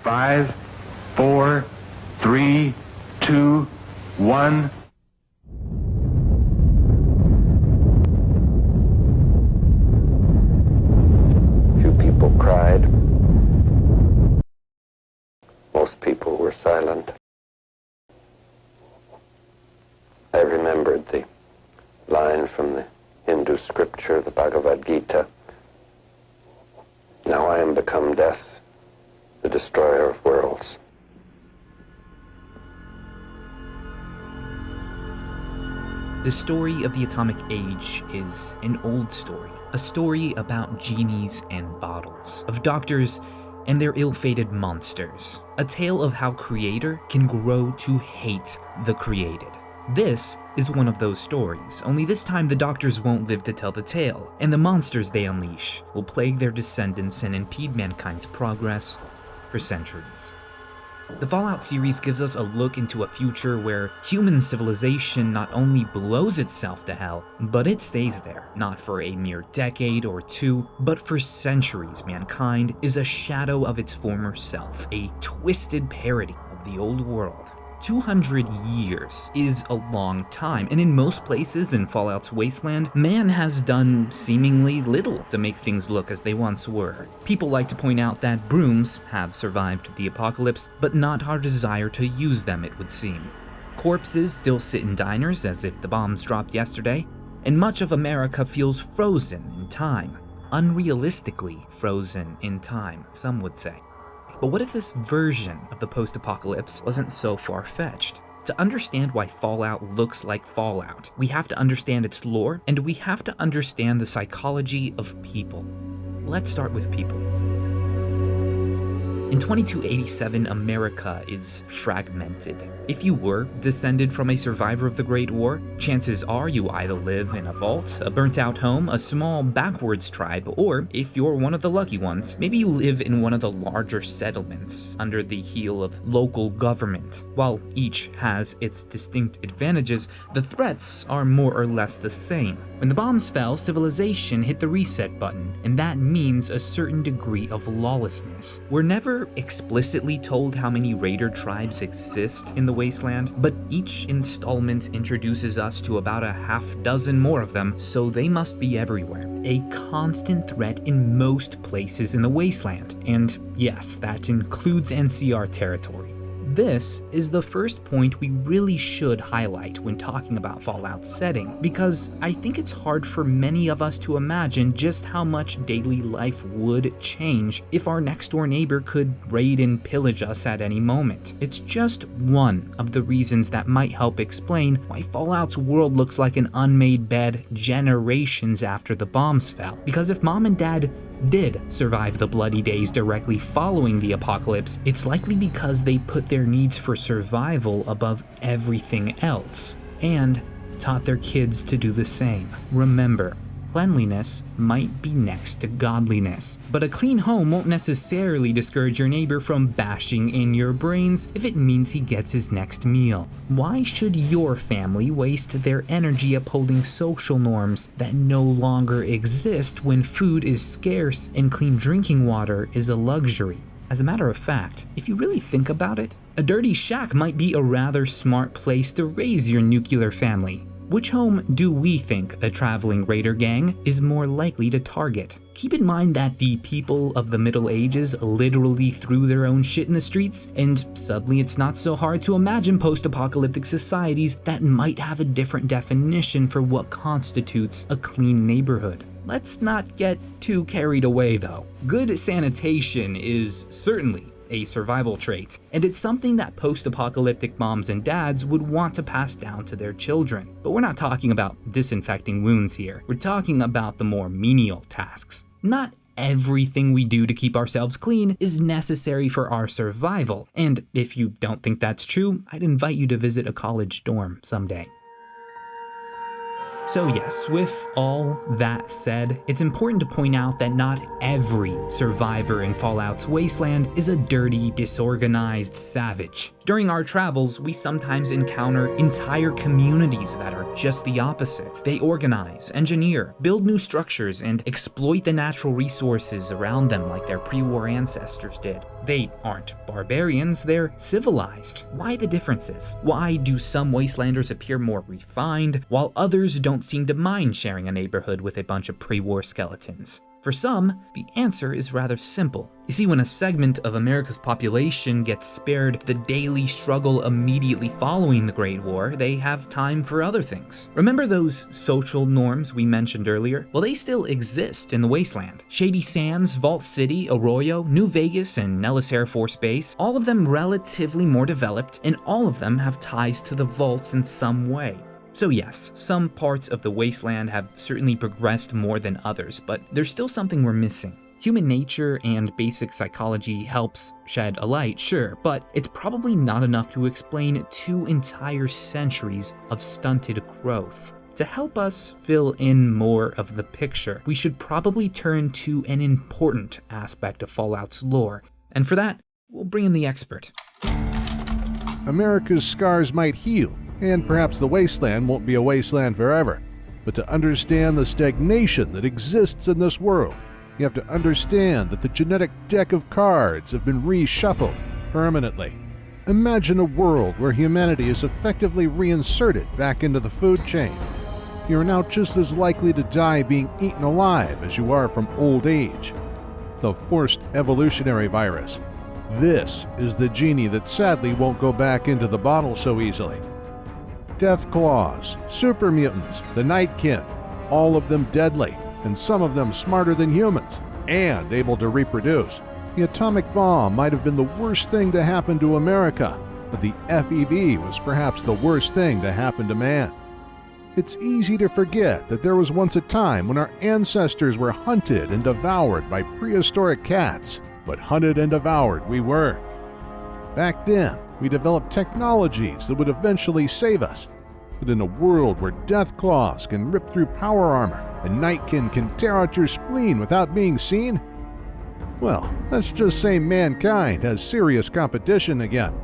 5, 4, 3, 2, 1. Few people cried. Most people were silent. I remembered the line from the Hindu scripture, the Bhagavad Gita. Now I am become death, the destroyer of worlds. The story of the Atomic Age is an old story. A story about genies and bottles, of doctors and their ill-fated monsters. A tale of how creator can grow to hate the created. This is one of those stories, only this time the doctors won't live to tell the tale, and the monsters they unleash will plague their descendants and impede mankind's progress for centuries. The Fallout series gives us a look into a future where human civilization not only blows itself to hell, but it stays there, not for a mere decade or two, but for centuries. Mankind is a shadow of its former self, a twisted parody of the old world. 200 years is a long time, and in most places in Fallout's wasteland, man has done seemingly little to make things look as they once were. People like to point out that brooms have survived the apocalypse, but not our desire to use them, it would seem. Corpses still sit in diners as if the bombs dropped yesterday, and much of America feels frozen in time. Unrealistically frozen in time, some would say. But what if this version of the post-apocalypse wasn't so far-fetched? To understand why Fallout looks like Fallout, we have to understand its lore, and we have to understand the psychology of people. Let's start with people. In 2287, America is fragmented. If you were descended from a survivor of the Great War, chances are you either live in a vault, a burnt-out home, a small backwards tribe, or, if you're one of the lucky ones, maybe you live in one of the larger settlements under the heel of local government. While each has its distinct advantages, the threats are more or less the same. When the bombs fell, civilization hit the reset button, and that means a certain degree of lawlessness. We're never explicitly told how many raider tribes exist in the wasteland, but each installment introduces us to about a half dozen more of them, so they must be everywhere. A constant threat in most places in the wasteland, and yes, that includes NCR territory. This is the first point we really should highlight when talking about Fallout's setting, because I think it's hard for many of us to imagine just how much daily life would change if our next-door neighbor could raid and pillage us at any moment. It's just one of the reasons that might help explain why Fallout's world looks like an unmade bed generations after the bombs fell. Because if mom and dad did survive the bloody days directly following the apocalypse, it's likely because they put their needs for survival above everything else, and taught their kids to do the same. Remember, cleanliness might be next to godliness, but a clean home won't necessarily discourage your neighbor from bashing in your brains if it means he gets his next meal. Why should your family waste their energy upholding social norms that no longer exist when food is scarce and clean drinking water is a luxury? As a matter of fact, if you really think about it, a dirty shack might be a rather smart place to raise your nuclear family. Which home do we think a traveling raider gang is more likely to target? Keep in mind that the people of the Middle Ages literally threw their own shit in the streets, and suddenly it's not so hard to imagine post-apocalyptic societies that might have a different definition for what constitutes a clean neighborhood. Let's not get too carried away though. Good sanitation is certainly a survival trait, and it's something that post-apocalyptic moms and dads would want to pass down to their children. But we're not talking about disinfecting wounds here. We're talking about the more menial tasks. Not everything we do to keep ourselves clean is necessary for our survival, and if you don't think that's true, I'd invite you to visit a college dorm someday. So yes, with all that said, it's important to point out that not every survivor in Fallout's wasteland is a dirty, disorganized savage. During our travels, we sometimes encounter entire communities that are just the opposite. They organize, engineer, build new structures, and exploit the natural resources around them like their pre-war ancestors did. They aren't barbarians, they're civilized. Why the differences? Why do some wastelanders appear more refined, while others don't seem to mind sharing a neighborhood with a bunch of pre-war skeletons? For some, the answer is rather simple. You see, when a segment of America's population gets spared the daily struggle immediately following the Great War, they have time for other things. Remember those social norms we mentioned earlier? Well, they still exist in the wasteland. Shady Sands, Vault City, Arroyo, New Vegas, and Nellis Air Force Base, all of them relatively more developed, and all of them have ties to the vaults in some way. So yes, some parts of the wasteland have certainly progressed more than others, but there's still something we're missing. Human nature and basic psychology helps shed a light, sure, but it's probably not enough to explain 2 entire centuries of stunted growth. To help us fill in more of the picture, we should probably turn to an important aspect of Fallout's lore, and for that, we'll bring in the expert. America's scars might heal, and perhaps the wasteland won't be a wasteland forever. But to understand the stagnation that exists in this world, you have to understand that the genetic deck of cards have been reshuffled permanently. Imagine a world where humanity is effectively reinserted back into the food chain. You are now just as likely to die being eaten alive as you are from old age. The forced evolutionary virus. This is the genie that sadly won't go back into the bottle so easily. Death Claws, Super Mutants, the Nightkin, all of them deadly, and some of them smarter than humans, and able to reproduce. The atomic bomb might have been the worst thing to happen to America, but the FEV was perhaps the worst thing to happen to man. It's easy to forget that there was once a time when our ancestors were hunted and devoured by prehistoric cats, but hunted and devoured we were. Back then, we developed technologies that would eventually save us. But in a world where Death Claws can rip through power armor and Nightkin can tear out your spleen without being seen, well, let's just say mankind has serious competition again.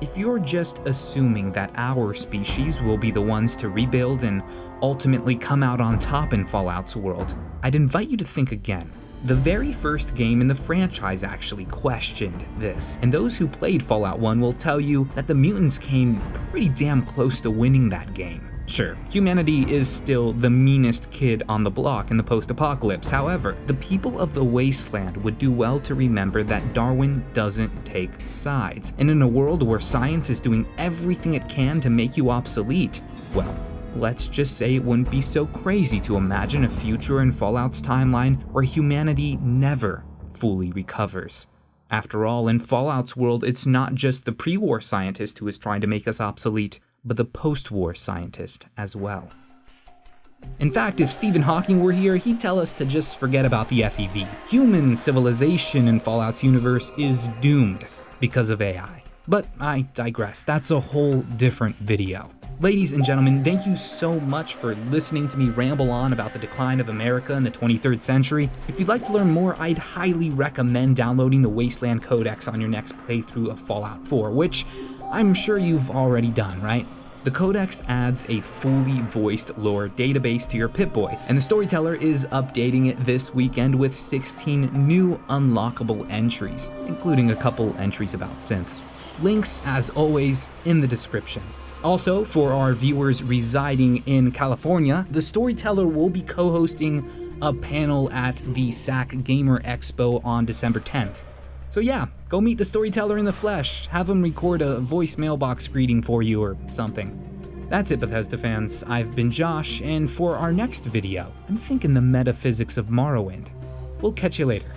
If you're just assuming that our species will be the ones to rebuild and ultimately come out on top in Fallout's world, I'd invite you to think again. The very first game in the franchise actually questioned this, and those who played Fallout 1 will tell you that the mutants came pretty damn close to winning that game. Sure, humanity is still the meanest kid on the block in the post-apocalypse. However, the people of the wasteland would do well to remember that Darwin doesn't take sides, and in a world where science is doing everything it can to make you obsolete, well, let's just say it wouldn't be so crazy to imagine a future in Fallout's timeline where humanity never fully recovers. After all, in Fallout's world, it's not just the pre-war scientist who is trying to make us obsolete, but the post-war scientist as well. In fact, if Stephen Hawking were here, he'd tell us to just forget about the FEV. Human civilization in Fallout's universe is doomed because of AI. But I digress, that's a whole different video. Ladies and gentlemen, thank you so much for listening to me ramble on about the decline of America in the 23rd century. If you'd like to learn more, I'd highly recommend downloading the Wasteland Codex on your next playthrough of Fallout 4, which I'm sure you've already done, right? The Codex adds a fully voiced lore database to your Pip-Boy, and the storyteller is updating it this weekend with 16 new unlockable entries, including a couple entries about synths. Links, as always, in the description. Also, for our viewers residing in California, the storyteller will be co-hosting a panel at the SAC Gamer Expo on December 10th. So yeah, go meet the storyteller in the flesh, have him record a voice mailbox greeting for you or something. That's it, Bethesda fans. I've been Josh, and for our next video, I'm thinking the metaphysics of Morrowind. We'll catch you later.